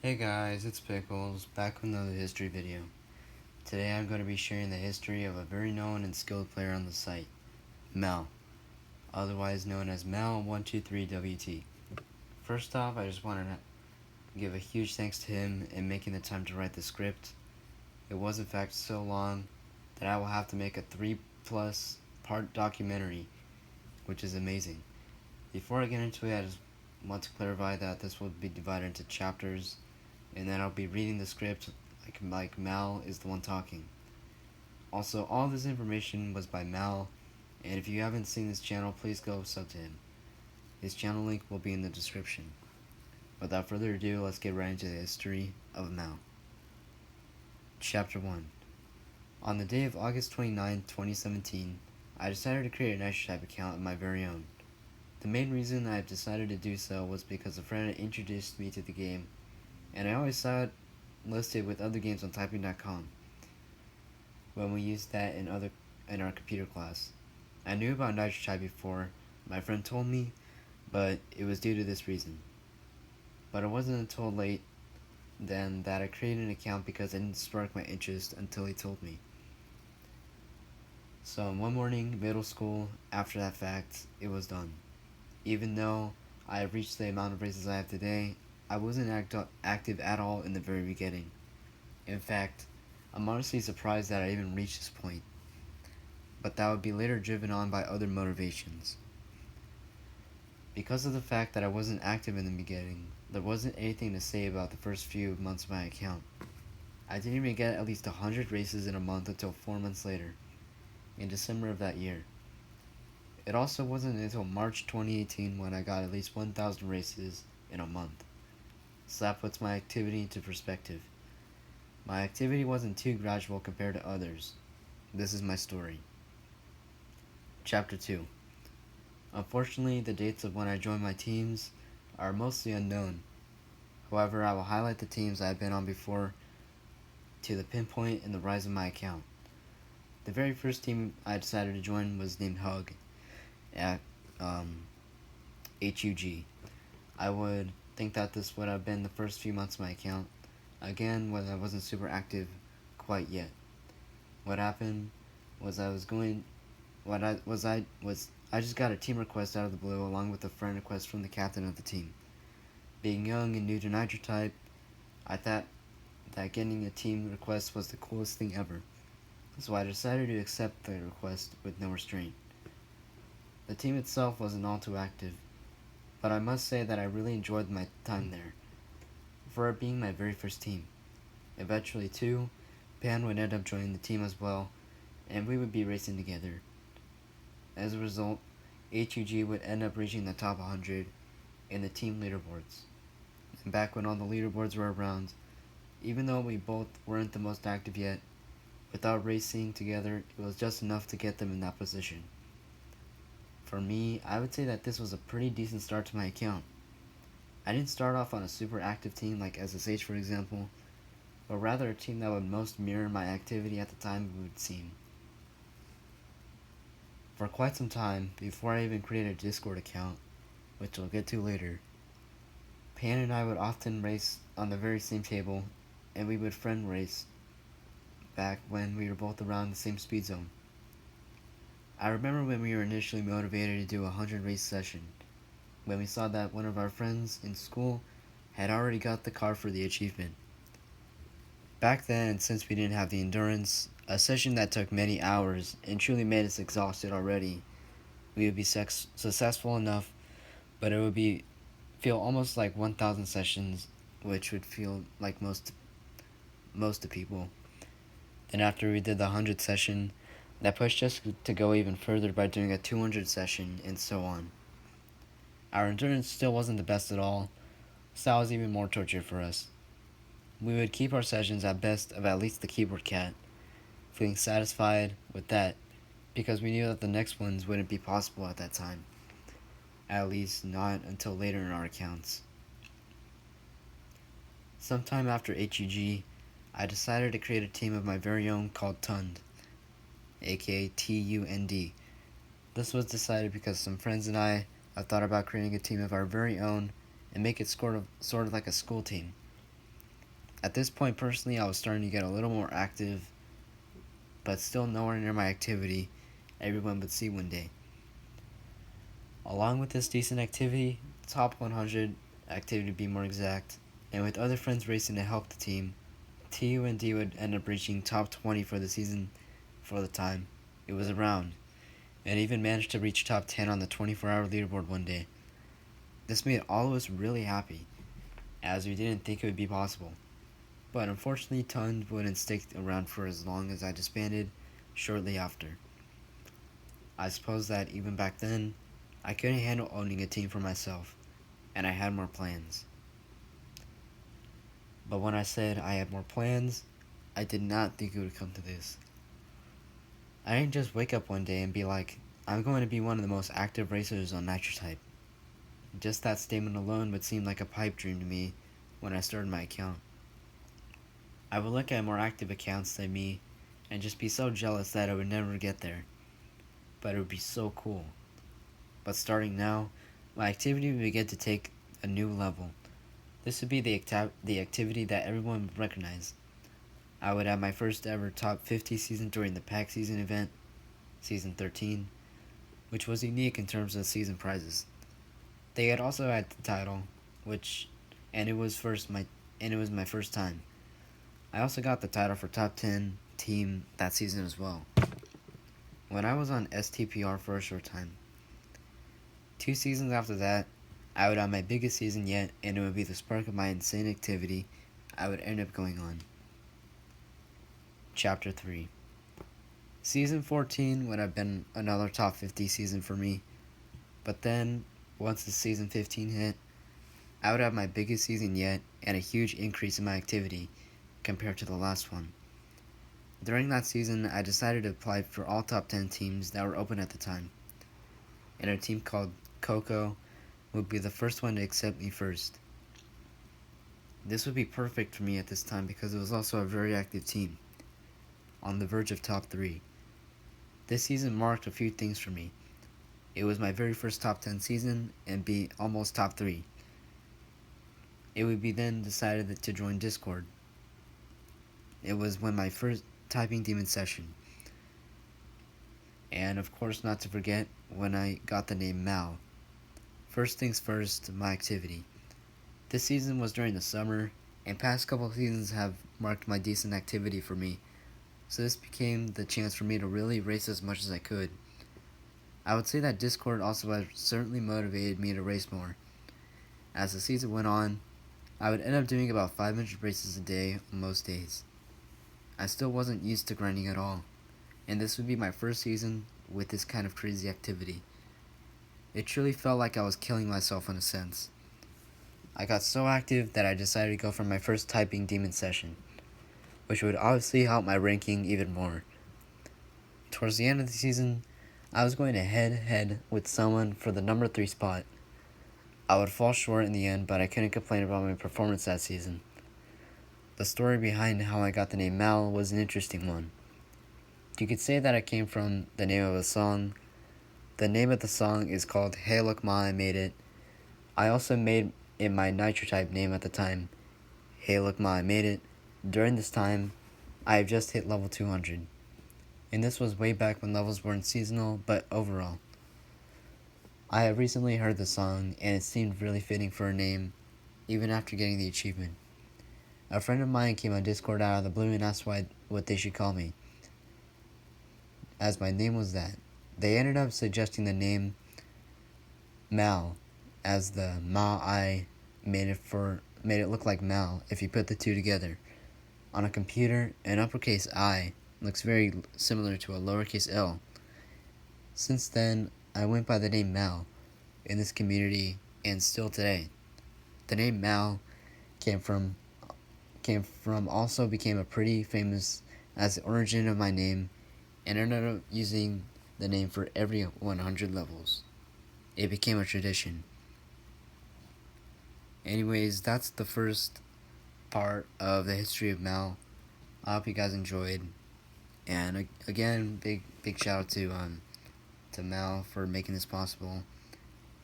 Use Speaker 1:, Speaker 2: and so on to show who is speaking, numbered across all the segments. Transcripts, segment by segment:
Speaker 1: Hey guys, it's Pickles, back with another history video. Today I'm going to be sharing the history of a very known and skilled player on the site, Mel, otherwise known as Mel123WT. First off, I just wanted to give a huge thanks to him in making the time to write the script. It was in fact so long that I will have to make a 3+ part documentary, which is amazing. Before I get into it, I just want to clarify that this will be divided into chapters, and then I'll be reading the script like Mal is the one talking. Also, all this information was by Mal, and if you haven't seen his channel, please go sub to him. His channel link will be in the description. Without further ado, let's get right into the history of Mal. Chapter 1. On the day of August 29, 2017, I decided to create a NitroType account of my very own. The main reason I decided to do so was because a friend had introduced me to the game, and I always saw it listed with other games on typing.com when we used that in our computer class. I knew about NitroType before, my friend told me, but it was due to this reason. But it wasn't until late then that I created an account because it didn't spark my interest until he told me. So one morning, middle school, after that fact, it was done. Even though I have reached the amount of races I have today, I wasn't active at all in the very beginning. In fact, I'm honestly surprised that I even reached this point, but that would be later driven on by other motivations. Because of the fact that I wasn't active in the beginning, there wasn't anything to say about the first few months of my account. I didn't even get at least 100 races in a month until 4 months later, in December of that year. It also wasn't until March 2018 when I got at least 1,000 races in a month. So that puts my activity into perspective. My activity wasn't too gradual compared to others. This is my story. Chapter 2. Unfortunately, the dates of when I joined my teams are mostly unknown. However, I will highlight the teams I have been on before to the pinpoint in the rise of my account. The very first team I decided to join was named Hug at HUG. I would think that this would have been the first few months of my account, again when I wasn't super active quite yet. What happened was I just got a team request out of the blue along with a friend request from the captain of the team. Being young and new to NitroType, I thought that getting a team request was the coolest thing ever, so I decided to accept the request with no restraint. The team itself wasn't all too active, but I must say that I really enjoyed my time there, for it being my very first team. Eventually, too, Pan would end up joining the team as well, and we would be racing together. As a result, HUG would end up reaching the top 100 in the team leaderboards. And back when all the leaderboards were around, even though we both weren't the most active yet, without racing together, it was just enough to get them in that position. For me, I would say that this was a pretty decent start to my account. I didn't start off on a super active team like SSH for example, but rather a team that would most mirror my activity at the time it would seem. For quite some time, before I even created a Discord account, which I'll get to later, Pan and I would often race on the very same table, and we would friend race back when we were both around the same speed zone. I remember when we were initially motivated to do a 100 race session, when we saw that one of our friends in school had already got the car for the achievement. Back then, since we didn't have the endurance, a session that took many hours and truly made us exhausted already, we would be successful enough, but it would feel almost like 1,000 sessions, which would feel like most to people. Then after we did the 100 session, that pushed us to go even further by doing a 200 session and so on. Our endurance still wasn't the best at all, so that was even more torture for us. We would keep our sessions at best of at least the keyboard cat, feeling satisfied with that because we knew that the next ones wouldn't be possible at that time. At least not until later in our accounts. Sometime after HUG, I decided to create a team of my very own called Tund, aka TUND. This was decided because some friends and I have thought about creating a team of our very own and make it sort of like a school team. At this point, personally, I was starting to get a little more active, but still nowhere near my activity everyone would see one day. Along with this decent activity, top 100 activity to be more exact, and with other friends racing to help the team, TUND would end up reaching top 20 for the season for the time it was around, and even managed to reach top 10 on the 24-hour leaderboard one day. This made all of us really happy, as we didn't think it would be possible. But unfortunately, TUND wouldn't stick around for as long as I disbanded shortly after. I suppose that even back then, I couldn't handle owning a team for myself, and I had more plans. But when I said I had more plans, I did not think it would come to this. I didn't just wake up one day and be like, I'm going to be one of the most active racers on NitroType. Just that statement alone would seem like a pipe dream to me when I started my account. I would look at more active accounts than me and just be so jealous that I would never get there. But it would be so cool. But starting now, my activity would begin to take a new level. This would be the activity that everyone would recognize. I would have my first ever top 50 season during the pack season event, season 13, which was unique in terms of season prizes. They had also had the title, and it was my first time. I also got the title for top 10 team that season as well. When I was on STPR for a short time. 2 seasons after that, I would have my biggest season yet, and it would be the spark of my insane activity I would end up going on. Chapter 3. Season 14 would have been another top 50 season for me, but then, once the season 15 hit, I would have my biggest season yet and a huge increase in my activity compared to the last one. During that season, I decided to apply for all top 10 teams that were open at the time, and a team called Coco would be the first one to accept me first. This would be perfect for me at this time because it was also a very active team, on the verge of top 3. This season marked a few things for me. It was my very first top 10 season and be almost top 3. It would be then decided to join Discord. It was when my first typing demon session. And of course, not to forget, when I got the name Mal. First things first, my activity. This season was during the summer, and past couple of seasons have marked my decent activity for me, so this became the chance for me to really race as much as I could. I would say that Discord also has certainly motivated me to race more. As the season went on, I would end up doing about 500 races a day on most days. I still wasn't used to grinding at all, and this would be my first season with this kind of crazy activity. It truly felt like I was killing myself in a sense. I got so active that I decided to go for my first typing demon session, which would obviously help my ranking even more. Towards the end of the season, I was going to head with someone for the number 3 spot. I would fall short in the end, but I couldn't complain about my performance that season. The story behind how I got the name Mal was an interesting one. You could say that it came from the name of a song. The name of the song is called Hey Look Ma, I Made It. I also made it my NitroType name at the time. Hey Look Ma, I Made It. During this time, I have just hit level 200. And this was way back when levels weren't seasonal, but overall. I have recently heard the song, and it seemed really fitting for a name, even after getting the achievement. A friend of mine came on Discord out of the blue and asked what they should call me, as my name was that. They ended up suggesting the name Mal, as the Ma I made it look like Mal if you put the two together. On a computer, an uppercase I looks very similar to a lowercase l. Since then, I went by the name Mal in this community and still today. The name Mal became a pretty famous as the origin of my name, and ended up using the name for every 100 levels. It became a tradition. Anyways, that's the first part of the history of Mal. I hope you guys enjoyed, and again, big shout out to Mal for making this possible,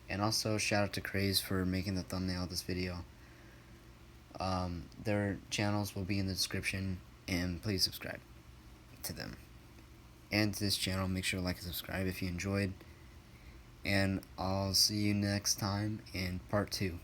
Speaker 1: and also shout out to Craze for making the thumbnail of this video. Their channels will be in the description, and please subscribe to them. And to this channel, make sure to like and subscribe if you enjoyed. And I'll see you next time in part 2.